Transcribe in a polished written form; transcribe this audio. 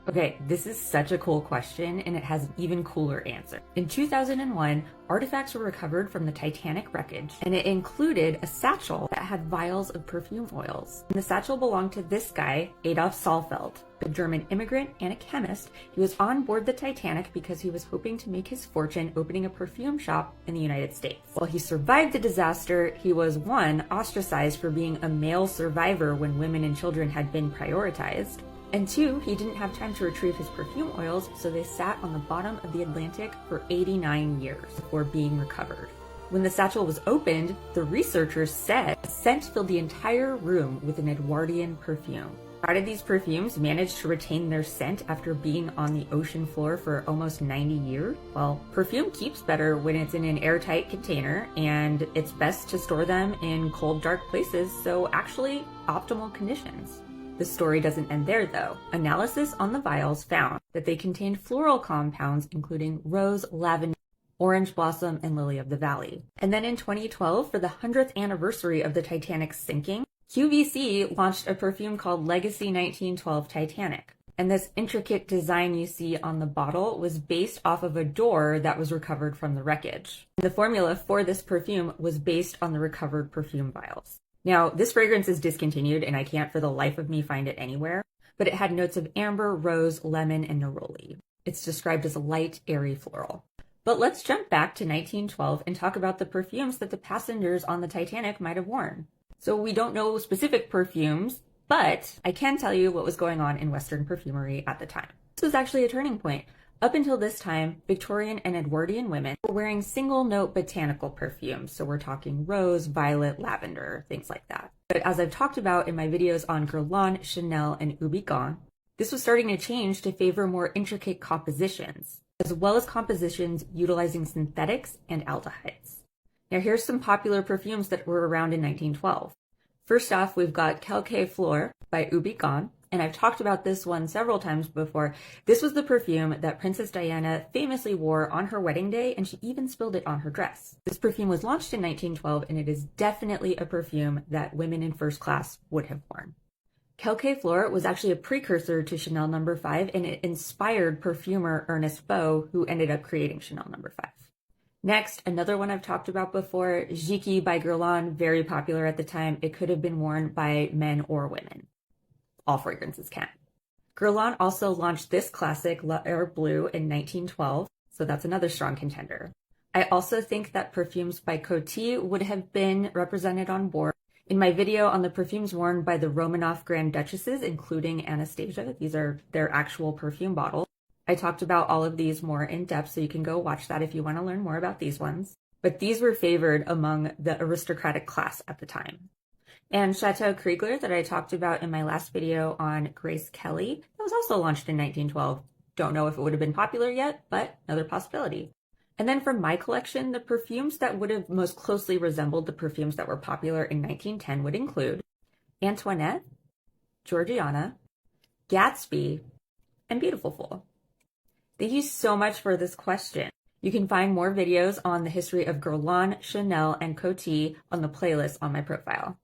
Okay, this is such a cool question, and it has an even cooler answer. In 2001, artifacts were recovered from the Titanic Wreckage, and it included a satchel that had vials of perfume oils. And the satchel belonged to this guy, Adolf Saalfeld, a German immigrant and a chemist. He was on board the Titanic because he was hoping to make his fortune opening a perfume shop in the United States. While he survived the disaster, he was, one, ostracized for being a male survivor when women and children had been prioritized. And two, he didn't have time to retrieve his perfume oils, so they sat on the bottom of the Atlantic for 89 years before being recovered. When the satchel was opened, the researchers said a scent filled the entire room with an Edwardian perfume. How did these perfumes manage to retain their scent after being on the ocean floor for almost 90 years? Well, perfume keeps better when it's in an airtight container, and it's best to store them in cold, dark places, so actually optimal conditions. The story doesn't end there, though. Analysis on the vials found that they contained floral compounds including rose, lavender, orange blossom, and lily of the valley. And then in 2012, for the 100th anniversary of the Titanic's sinking, QVC launched a perfume called Legacy 1912 Titanic. And this intricate design you see on the bottle was based off of a door that was recovered from the wreckage. The formula for this perfume was based on the recovered perfume vials. Now, this fragrance is discontinued, and I can't for the life of me find it anywhere, but it had notes of amber, rose, lemon, and neroli. It's described as a light, airy floral. But let's jump back to 1912 and talk about the perfumes that the passengers on the Titanic might have worn. So we don't know specific perfumes, but I can tell you what was going on in Western perfumery at the time. This was actually a turning point. Up until this time, Victorian and Edwardian women were wearing single-note botanical perfumes, so we're talking rose, violet, lavender, things like that. But as I've talked about in my videos on Guerlain, Chanel, and Ubicon, this was starting to change to favor more intricate compositions, as well as compositions utilizing synthetics and aldehydes. Now here's some popular perfumes that were around in 1912. First off, we've got Quelques Fleurs by Ubicon. And I've talked about this one several times before. This was the perfume that Princess Diana famously wore on her wedding day, and she even spilled it on her dress. This perfume was launched in 1912, and it is definitely a perfume that women in first class would have worn. Quelques Fleurs was actually a precursor to Chanel No. 5, and it inspired perfumer Ernest Beaux, who ended up creating Chanel No. 5. Next, another one I've talked about before, Jicky by Guerlain, very popular at the time. It could have been worn by men or women. All fragrances can. Guerlain also launched this classic, La Air Bleu, in 1912, so that's another strong contender. I also think that perfumes by Coty would have been represented on board. In my video on the perfumes worn by the Romanov Grand Duchesses, including Anastasia, these are their actual perfume bottles. I talked about all of these more in depth, so you can go watch that if you want to learn more about these ones. But these were favored among the aristocratic class at the time. And Chateau Kriegler that I talked about in my last video on Grace Kelly, that was also launched in 1912. Don't know if it would have been popular yet, but another possibility. And then from my collection, the perfumes that would have most closely resembled the perfumes that were popular in 1910 would include Antoinette, Georgiana, Gatsby, and Beautiful Fool. Thank you so much for this question. You can find more videos on the history of Guerlain, Chanel, and Coty on the playlist on my profile.